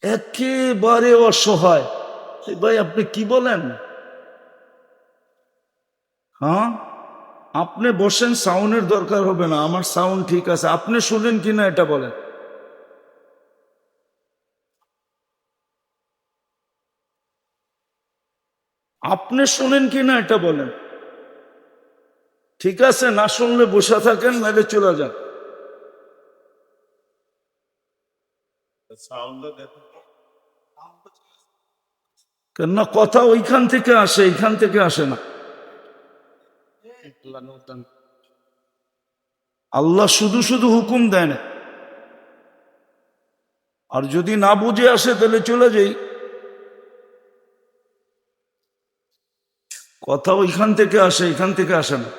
একেবারে অসহায়। ভাই আপনি কি বলেন? হ্যাঁ, আপনি বসেন, সাউন্ডের দরকার হবে না, আমার সাউন্ড ঠিক আছে। আপনি শুনেন কিনা এটা বলেন। আপনি শুনেন কিনা এটা বলেন। ঠিক আছে, না শুনলে বসে থাকেন, নাহলে চলে যান। কেননা কথা ওইখান থেকে আসে, এইখান থেকে আসে না। আল্লাহ শুধু শুধু হুকুম দেয় না। আর যদি না বুঝে আসে তাহলে চলে যাই। কথা ওইখান থেকে আসে, এখান থেকে আসে না।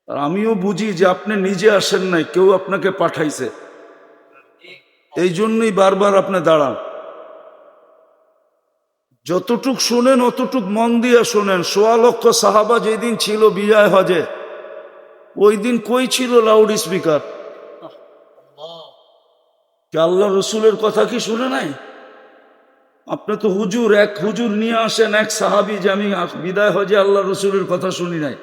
আর আমিও বুঝি যে আপনি নিজে আসেন নাই, কেউ আপনাকে পাঠাইছে। এই জন্যই বারবার আপনি দাঁড়ান। যতটুক শোনেন অতটুক মন দিয়ে শোনেন। ১৬ লক্ষ সাহাবা যেদিন ছিল বিজয় হজে, ওই দিন কই ছিল লাউড স্পিকার? আল্লাহ রসুলের কথা কি শুনে নাই? আপনি তো হুজুর, এক হুজুর নিয়ে আসেন, এক সাহাবি, যে আমি বিদায় হজে আল্লাহ রসুলের কথা শুনি নাই।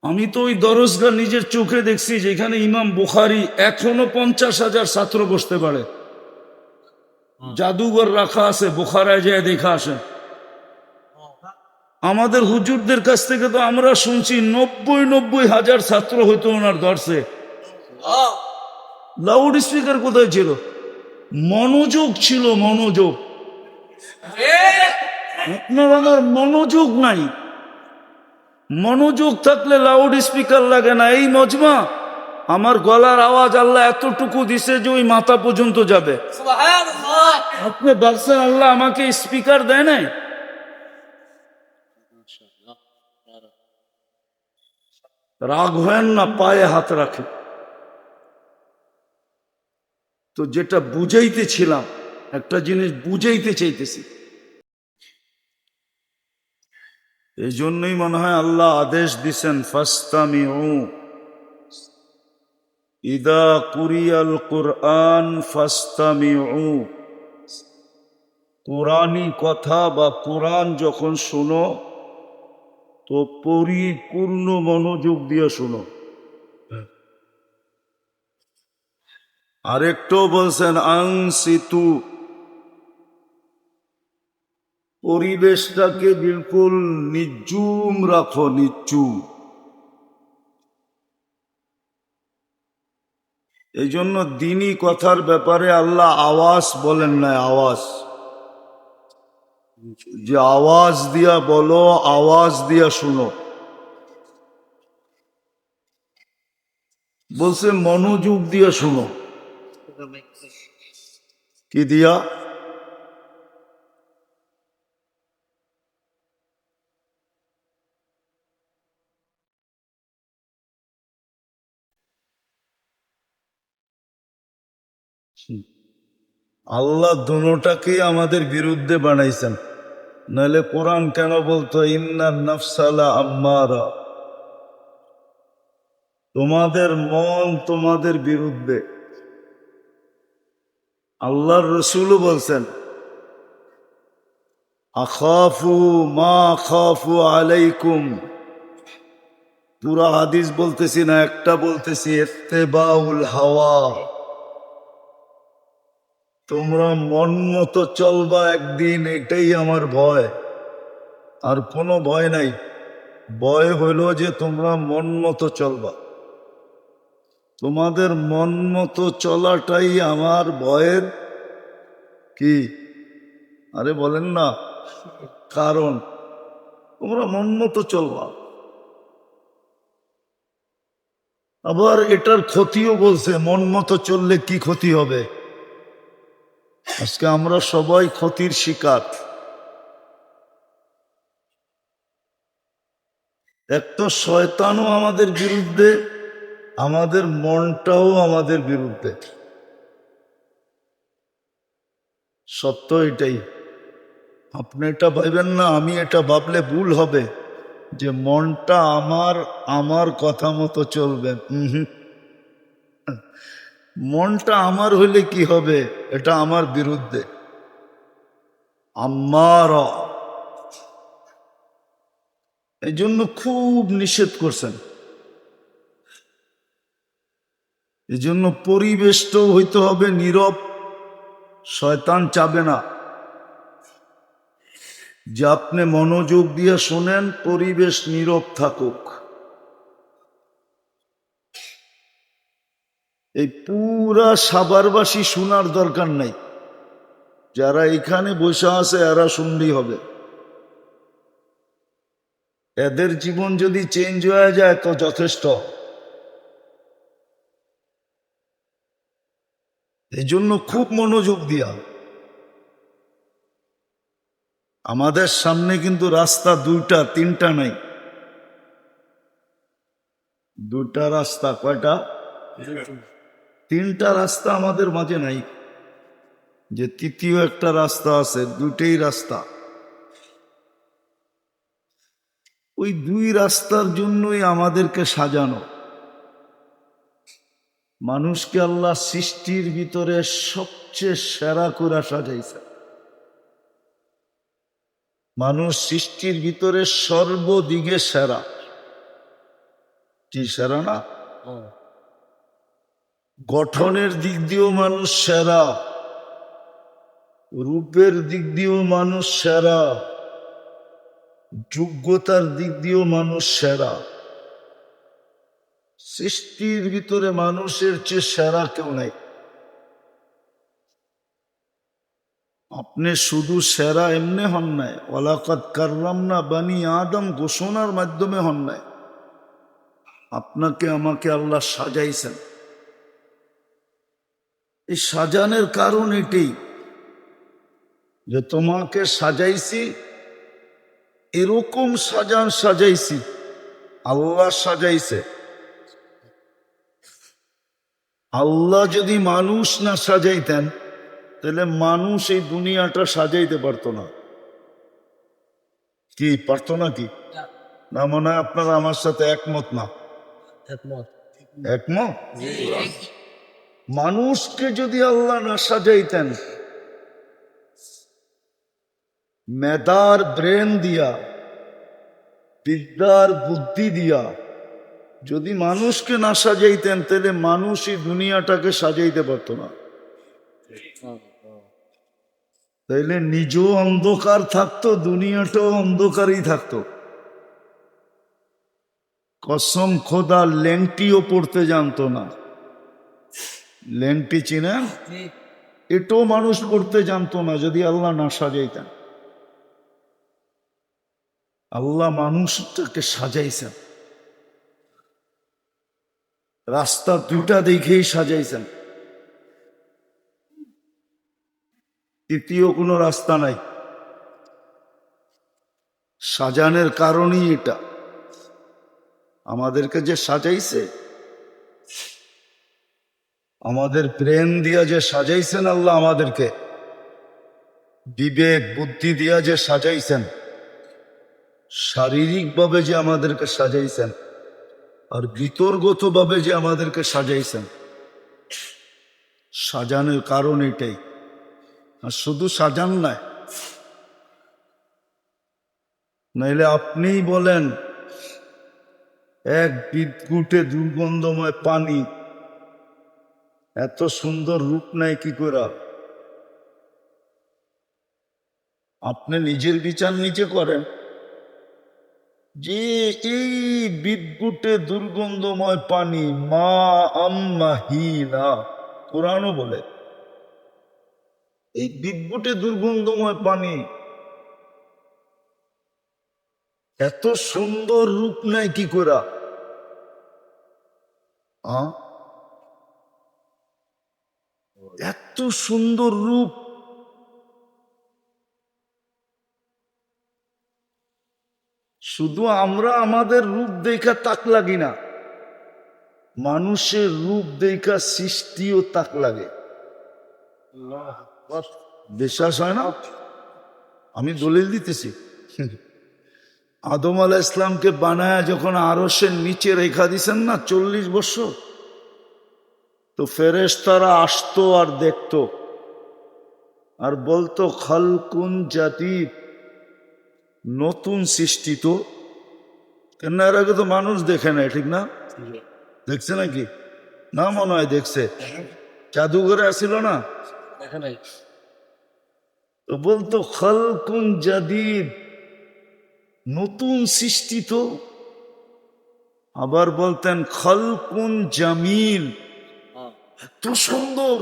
আমি তো ওই দরজগা নিজের চোখে দেখছি, যেখানে ইমাম বুখারী এখনো 50,000 ছাত্র বসতে পারে। জাদুঘর রাখা আছে, বুখারায় যায় দেখা আসেন। আমাদের হুজুরদের কাছ থেকে তো আমরা শুনছি ৯০,০০০ ছাত্র হইতো ওনার দর্শে। লাউড স্পিকার কোথায় ছিল? মনোযোগ ছিল, মনোযোগ। আপনার আমার মনোযোগ নাই। মনোযোগ থাকলে লাউড স্পিকার লাগে না। এই মজমা, আমার গলার আওয়াজ আল্লাহ এতটুকু দিছে যে ওই মাথা পর্যন্ত যাবে। আপনি বলছেন আল্লাহ আমাকে স্পিকার দেয় নাই? রাগ হয় না, পায়ে হাত রাখে। তো যেটা বুঝাইতেছিলাম, একটা জিনিস বুঝাইতে চাইতেছি। এই জন্যই মনে হয় আল্লাহ আদেশ দিছেন, ফাস্তামিউ ইদা কুরিয়াল কুরআন ফাস্তামিউ। কোরআনী কথা বা কোরআন যখন শুনো তো পরিপূর্ণ মনোযোগ দিয়ে শুনো। আরেকটু বলছেন আনসিতু, পরিবেশটাকে বিলকুল নিঝুম রাখো, নিঝুম। এই জন্য দিনী কথার ব্যাপারে আল্লাহ আওয়াজ বলেন না, আওয়াজ, যে আওয়াজ দিয়া বলো, আওয়াজ দিয়া শুনো। বলছে মনোযোগ দিয়া শুনো। কি দিয়া? আল্লাহ দুটাকেই আমাদের বিরুদ্ধে বানাইছেন, নাহলে কোরআন কেন বলতো ইন্নান নাফসালা আম্মারা? তোমাদের মন তোমাদের বিরুদ্ধে। আল্লাহর রসুলও বলছেন আখাফু মা খাফু আলাইকুম। পুরা হাদিস বলতেছি না, একটা বলতেছি, ইত্তেবাউল হাওয়া। তোমরা মন মতো চলবা একদিন, এটাই আমার ভয়। আর কোনো ভয় নাই। ভয় হইল যে তোমরা মন মতো চলবা। তোমাদের মন মতো চলাটাই আমার ভয়ের কি, আরে বলেন না, কারণ তোমরা মন মতো চলবা। আবার এটার ক্ষতিও বলছে, মন মতো চললে কি ক্ষতি হবে। আজকে আমরা সবাই ক্ষতির শিকার। এক তো শয়তানও আমাদের বিরুদ্ধে, আমাদের মনটাও আমাদের বিরুদ্ধে। সত্য এটাই। আপনি এটা ভাববেন না, আমি এটা ভাবলে ভুল হবে যে মনটা আমার আমার কথা মতো চলবে। মনটা আমার হইলে কি হবে, এটা আমার বিরুদ্ধে। আম্মারা, এই জন্য খুব নিষেধ করছেন। এই জন্য পরিবেশটাও হইতে হবে নীরব। শয়তান চাবে না যে আপনি মনোযোগ দিয়ে শোনেন, পরিবেশ নীরব থাকুক। এই পুরা সাভারবাসী শোনার দরকার নাই, যারা এখানে বসে আছে এরা শুনলেই হবে। এদের জীবন যদি চেঞ্জ হয়ে যায় তো যথেষ্ট। এই জন্য খুব মনোযোগ দিয়া। আমাদের সামনে কিন্তু রাস্তা দুইটা তিনটা নাই, দুটা রাস্তা। কয়টা? তিনটা রাস্তা আমাদের মাঝে নাই, যে তৃতীয় একটা রাস্তা আছে, দুইটাই রাস্তা। ওই দুই রাস্তার জন্যই আমাদেরকে সাজানো। মানুষকে আল্লাহ সৃষ্টির ভিতরে সবচেয়ে সেরা করে সাজাইছে। মানুষ সৃষ্টির ভিতরে সর্বদিকে সেরা। কি সেরা না? গঠনের দিক দিয়েও মানুষ সেরা, রূপের দিক দিয়েও মানুষ সেরা, যোগ্যতার দিক দিয়েও মানুষ সেরা। সৃষ্টির ভিতরে মানুষের চেয়ে সেরা কেউ নাই। আপনি শুধু সেরা এমনি হন নাই, ওয়ালাকাদ কাররামনা বানি আদম ঘোষণার মাধ্যমে হন নাই। আপনাকে আমাকে আল্লাহ সাজাইছেন। এই সাজানোর কারণ এটাই যে তোমাকে সাজাইছি, এরকম সাজাইছি, আল্লাহ সাজাইছে। আল্লাহ যদি মানুষ না সাজাইতেন তাহলে মানুষ এই দুনিয়াটা সাজাইতে পারতো না। কি পারতো না? কি না? মনে হয় আপনারা আমার সাথে একমত না? একমত। মানুষকে যদি আল্লাহ না সাজাইতেন, মেধার ব্রেন দিয়া, বিদ্যার বুদ্ধি দিয়া যদি মানুষকে না সাজাইতেন তাহলে মানুষ এই দুনিয়াটাকে সাজাইতে পারত না। তাইলে নিজেও অন্ধকার থাকতো, দুনিয়াটাও অন্ধকারই থাকতো। কসম খোদা, লেংটিও পড়তে জানতো না। লেংটি চিনেন? এটাও মানুষ পড়তে জানতো না যদি আল্লাহ না সাজাইতেন। আল্লাহ মানুষটাকে সাজাইছেন, রাস্তা দুটা দেখেই সাজাইছেন, তৃতীয় কোনো রাস্তা নাই। সাজানোর কারণই এটা। আমাদেরকে যে সাজাইছে, আমাদের ব্রেন দিয়া যে সাজাইছেন আল্লাহ, আমাদেরকে বিবেক বুদ্ধি দিয়া যে সাজাইছেন, শারীরিকভাবে যে আমাদেরকে সাজাইছেন, আর বিতর্গতভাবে যে আমাদেরকে সাজাইছেন, সাজানোর কারণ এটাই। আর শুধু সাজান নাই, নাইলে আপনিই বলেন এক বিদ্যুটে দুর্গন্ধময় পানি, এত সুন্দর রূপ নাই কি করে? আপনি নিজের বিচার নিজে করেন যে এই বিদ্যুটে দুর্গন্ধময় পানি মা আম্মাহিনা, কোরআনও বলে এই বিদ্যুটে দুর্গন্ধময় পানি এত সুন্দর রূপ নাই কি করে? এত সুন্দর রূপ শুধু আমরা আমাদের রূপ দেখা তাক লাগি না, মানুষের রূপ দেখা সৃষ্টিও তাক লাগে। বিশ্বাস হয় না? আমি দলিল দিতেছি। আদম আলাইহিস সালামকে বানায়া যখন আরশের নিচে রেখা দিছেন না 40 বছর, তো ফেরেশতারা আসতো আর দেখতো আর বলতো খালকুন জাদিদ, নতুন সৃষ্টি। তো কেন এর আগে তো মানুষ দেখে নাই, ঠিক না? দেখছে নাকি? না মনে হয় দেখছে, জাদুঘরে আসছিল না, তো বলতো খালকুন জাদিদ, নতুন সৃষ্টি। তো আবার বলতেন খালকুন জামিল, এত সুন্দর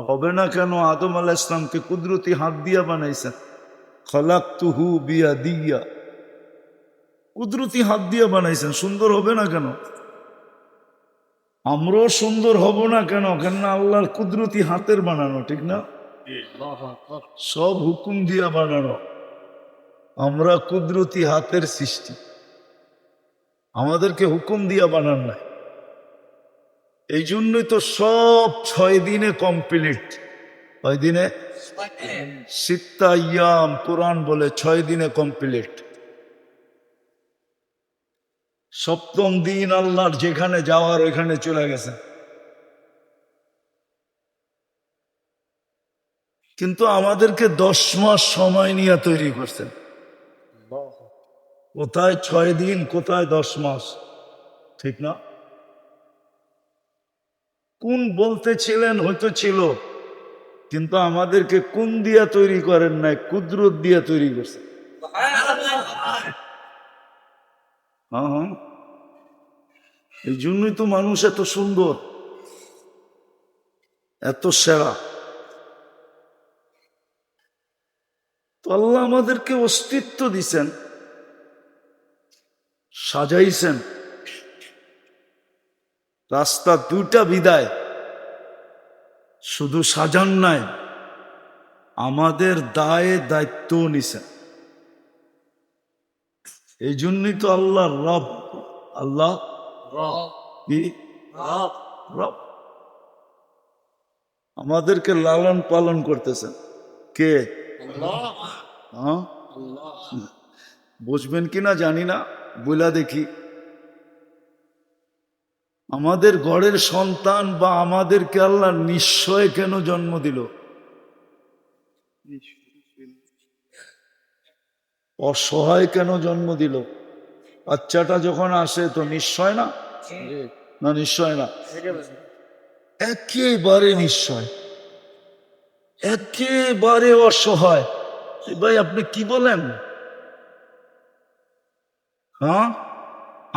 হবে না কেন? আদম আলাইহিস সালামকে কুদরতি হাত দিয়া বানাইছেন, খালাকতুহু বিয়াদিয়া, কুদরতি হাত দিয়া বানাইছেন, সুন্দর হবে না কেন? আমরাও সুন্দর হব না কেন? কেননা আল্লাহর কুদরতি হাতের বানানো, ঠিক না? সব হুকুম দিয়া বানানো, আমরা কুদরতি হাতের সৃষ্টি, আমাদেরকে হুকুম দিয়া বানান নাই। এই জন্যই তো সব 6 দিনে কমপ্লিট। কয় দিনে? সিত্তা ইয়াম, কোরআন বলে 6 দিনে কমপ্লিট। সপ্তম দিন আল্লাহর যেখানে যাওয়ার ওইখানে চলে গেছে। কিন্তু আমাদেরকে 10 মাস সময় নিয়ে তৈরি করছেন। কোথায় 6 দিন, কোথায় 10 মাস, ঠিক না? কোন বলতেছিলেন হয়তো ছিল, কিন্তু আমাদেরকে কোন দিয়া তৈরি করেন নাই, কুদরত দিয়া তৈরি করছেন। হ্যাঁ, এই জন্যই তো মানুষ এত সুন্দর, এত সেরা। তো আল্লাহ আমাদেরকে অস্তিত্ব দিছেন, সাজাইছেন। রাস্তা 2টা বিদায়, শুধু সাজান নাই, আমাদের দায়ে দায়িত্ব নিছেন। এই জন্যই তো আল্লাহ রব, আল্লাহ রব আমাদেরকে লালন পালন করতেছেন। কে? হ্যাঁ, বুঝবেন কিনা জানি না, বইলা দেখি। আমাদের ঘরের সন্তান বা আমাদেরকে আল্লাহ নিশ্চয় কেন জন্ম দিল? অসহায় কেন জন্ম দিল? বাচ্চাটা যখন আসে তো নিশ্চয় না, না নিশ্চয় না, একেবারে নিশ্চয়, একেবারে অসহায়। ভাই আপনি কি বলেন? হ্যাঁ,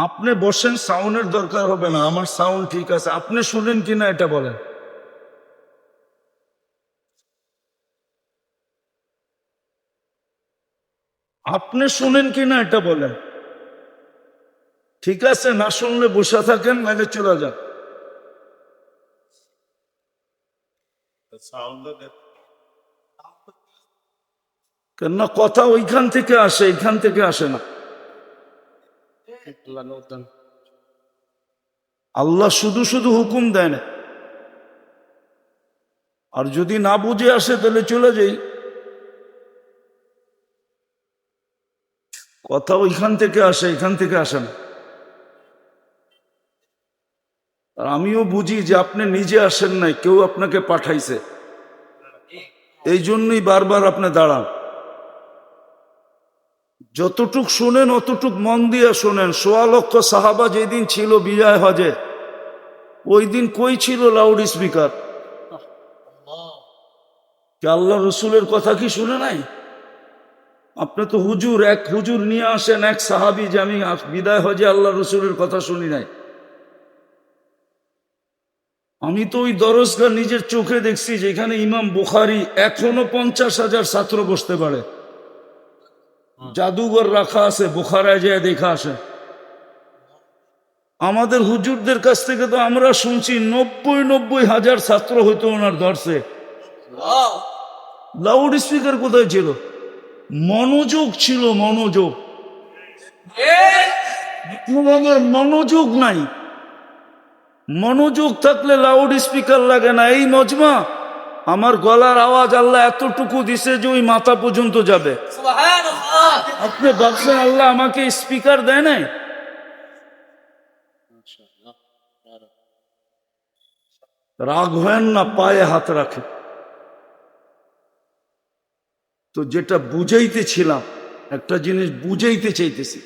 আপনি বসেন, সাউন্ডের দরকার হবে না, আমার সাউন্ড ঠিক আছে, আপনি শুনেন কিনা এটা বলেন। আপনি শুনেন কিনা এটা বলেন। ঠিক আছে, না শুনলে বসে থাকেন, নাহলে চলে যান। কেননা কথা ওইখান থেকে আসে, এইখান থেকে আসে না। আল্লাহ শুধু শুধু হুকুম দেয় না, আর যদি না বুঝে আসে তাহলে চলে যাই। কথা ওইখান থেকে আসে, এখান থেকে আসে না। আর আমিও বুঝি যে আপনি নিজে আসেন নাই, কেউ আপনাকে পাঠাইছে, এই জন্যই বারবার আপনি দাঁড়ান। যতটুক শুনেন অতটুক মন দিয়ে শোনেন। 1.25 লক্ষ সাহাবা যেদিন ছিল বিজয় হজে, ওই দিন কই ছিল লাউড স্পিকার? আল্লাহ রসুলের কথা কি শুনে নাই? আপনি তো হুজুর, এক হুজুর নিয়ে আসেন, এক সাহাবি, যে আমি বিদায় হজে আল্লাহ রসুলের কথা শুনি নাই। আমি তো ওই দরজগা নিজের চোখে দেখছি, যেখানে ইমাম বুখারী এখনো 50,000 ছাত্র বসতে পারে, জাদুঘর রাখা আছে, বুখারায় যায় দেখা আসে। আমাদের হুজুরদের কাছ থেকে তো আমরা শুনছি 90,000 ছাত্র হইতো ওনার দর্শে। লাউড স্পিকার কোথায় ছিল? মনোযোগ ছিল, মনোযোগ। মনোযোগ নাই। মনোযোগ থাকলে লাউড স্পিকার লাগে না। এই মজমা, আমার গলার আওয়াজ আল্লাহ এতটুকু দিছে যে ওই মাথা পর্যন্ত যাবে। আপনি ভাবছেন আল্লাহ আমাকে স্পিকার দেয় নাই? রাগ হয় না, পায়ে হাত রাখে। তো যেটা বুঝাইতেছিলাম, একটা জিনিস বুঝাইতে চাইতেছি,